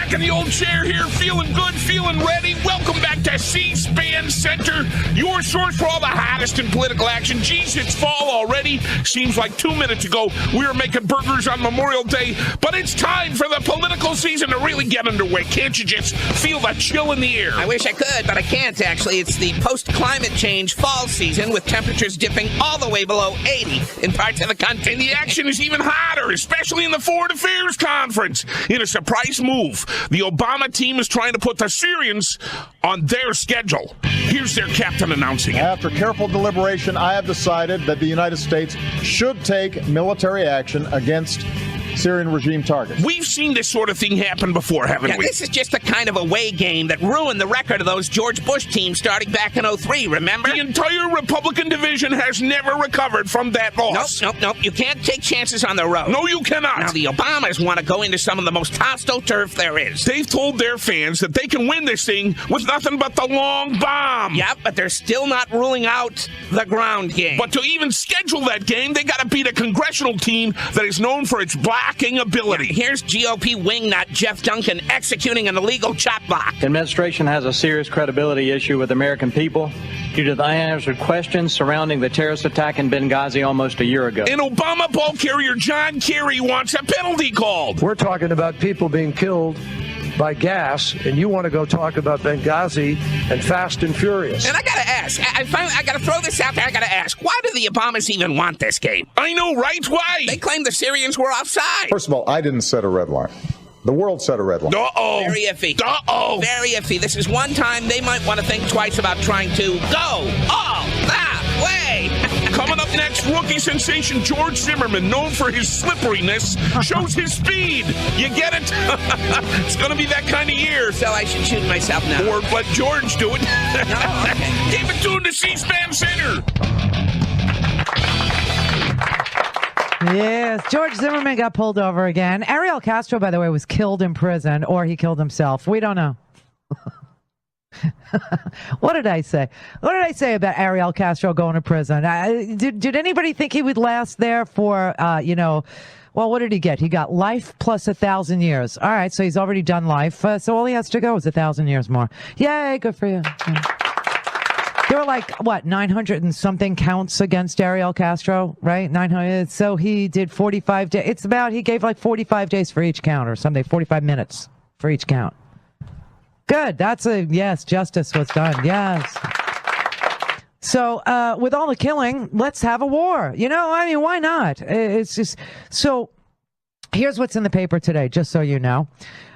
back in the old chair here, feeling good, feeling ready. Welcome back to C-SPAN Center, your source for all the hottest in political action. Geez, it's fall already. Seems like 2 minutes ago we were making burgers on Memorial Day, but it's time for the political season to really get underway. Can't you just feel the chill in the air? I wish I could, but I can't, actually. It's the post-climate change fall season with temperatures dipping all the way below 80 in parts of the country. And the action is even hotter, especially in the Foreign Affairs Conference. In a surprise move, the Obama team is trying to put the Syrians on their schedule. Here's their captain announcing it. After careful deliberation, I have decided that the United States should take military action against Syrian regime targets. We've seen this sort of thing happen before, haven't we? This is just the kind of away game that ruined the record of those George Bush teams starting back in 03, remember? The entire Republican division has never recovered from that loss. Nope. You can't take chances on the road. No, you cannot. Now, the Obamas want to go into some of the most hostile turf there is. They've told their fans that they can win this thing with nothing but the long bomb. Yeah, but they're still not ruling out the ground game. But to even schedule that game, they got to beat a congressional team that is known for its blocking ability. Yeah, here's GOP wingnut Jeff Duncan executing an illegal chop block. The administration has a serious credibility issue with the American people due to the unanswered questions surrounding the terrorist attack in Benghazi almost a year ago. And Obama ball carrier John Kerry wants a penalty called. We're talking about people being killed by gas, and you want to go talk about Benghazi and Fast and Furious. And I got to ask, I got to throw this out there, I got to ask, why do the Obamas even want this game? I know, right? Why? They claim the Syrians were offside. First of all, I didn't set a red line. The world set a red line. Uh-oh. Very iffy. Uh-oh. Very iffy. This is one time they might want to think twice about trying to go all that way. Coming up next, rookie sensation George Zimmerman, known for his slipperiness, shows his speed. You get it? It's going to be that kind of year. So I should shoot myself now. Or let George do it. No, okay. Keep it tuned to C-SPAN Center. Yes, George Zimmerman got pulled over again. Ariel Castro, by the way, was killed in prison, or he killed himself. We don't know. What did I say? What did I say about Ariel Castro going to prison? Did anybody think he would last there for, well, what did he get? He got life plus 1,000 years. All right, so he's already done life. So all he has to go is 1,000 years more. Yay, good for you. Yeah. There were 900 and something counts against Ariel Castro, right? 900. So he did 45 days. He gave 45 days for each count or something, 45 minutes for each count. Good. Yes, justice was done. Yes. So with all the killing, let's have a war. Why not? It's just, so here's what's in the paper today, just so you know.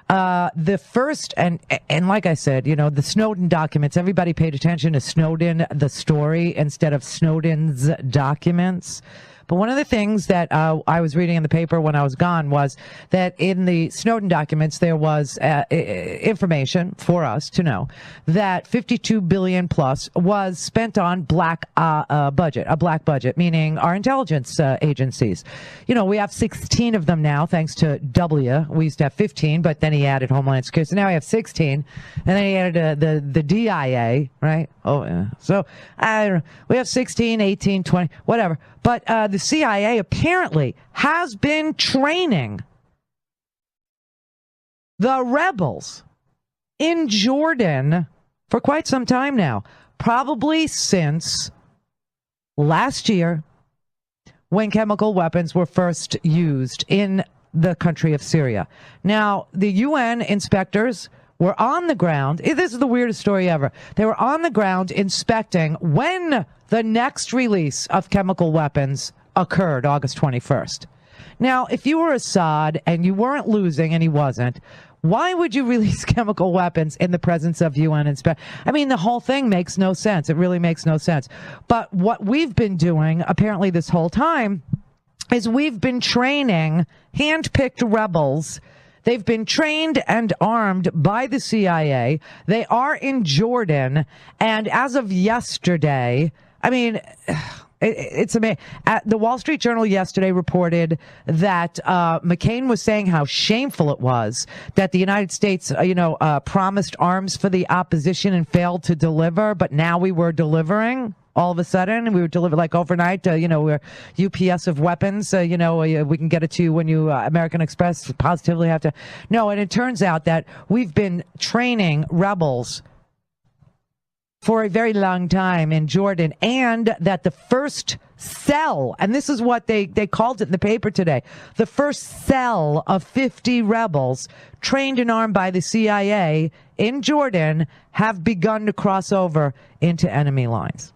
The first, and like I said, the Snowden documents, everybody paid attention to Snowden, the story, instead of Snowden's documents. But one of the things that I was reading in the paper when I was gone was that in the Snowden documents, there was information for us to know that $52 billion plus was spent on a black budget, meaning our intelligence agencies. We have 16 of them now, thanks to W. We used to have 15, but then he added Homeland Security. So now we have 16, and then he added the DIA, right? Oh, yeah. So I don't know. We have 16, 18, 20, whatever. But the CIA apparently has been training the rebels in Jordan for quite some time now, probably since last year when chemical weapons were first used in the country of Syria. Now, the UN inspectors were on the ground. This is the weirdest story ever. They were on the ground inspecting when the next release of chemical weapons occurred, August 21st. Now, if you were Assad and you weren't losing and he wasn't, why would you release chemical weapons in the presence of UN inspectors? The whole thing makes no sense. It really makes no sense. But what we've been doing, apparently this whole time, is we've been training hand-picked rebels. They've been trained and armed by the CIA. They are in Jordan. And as of yesterday, it's amazing. The Wall Street Journal yesterday reported that McCain was saying how shameful it was that the United States, promised arms for the opposition and failed to deliver, but now we were delivering. all of a sudden. We were delivered like overnight, we're UPS of weapons, we can get it to you when you, American Express positively have to. No, and it turns out that we've been training rebels for a very long time in Jordan, and that the first cell, and this is what they called it in the paper today, the first cell of 50 rebels trained and armed by the CIA in Jordan have begun to cross over into enemy lines.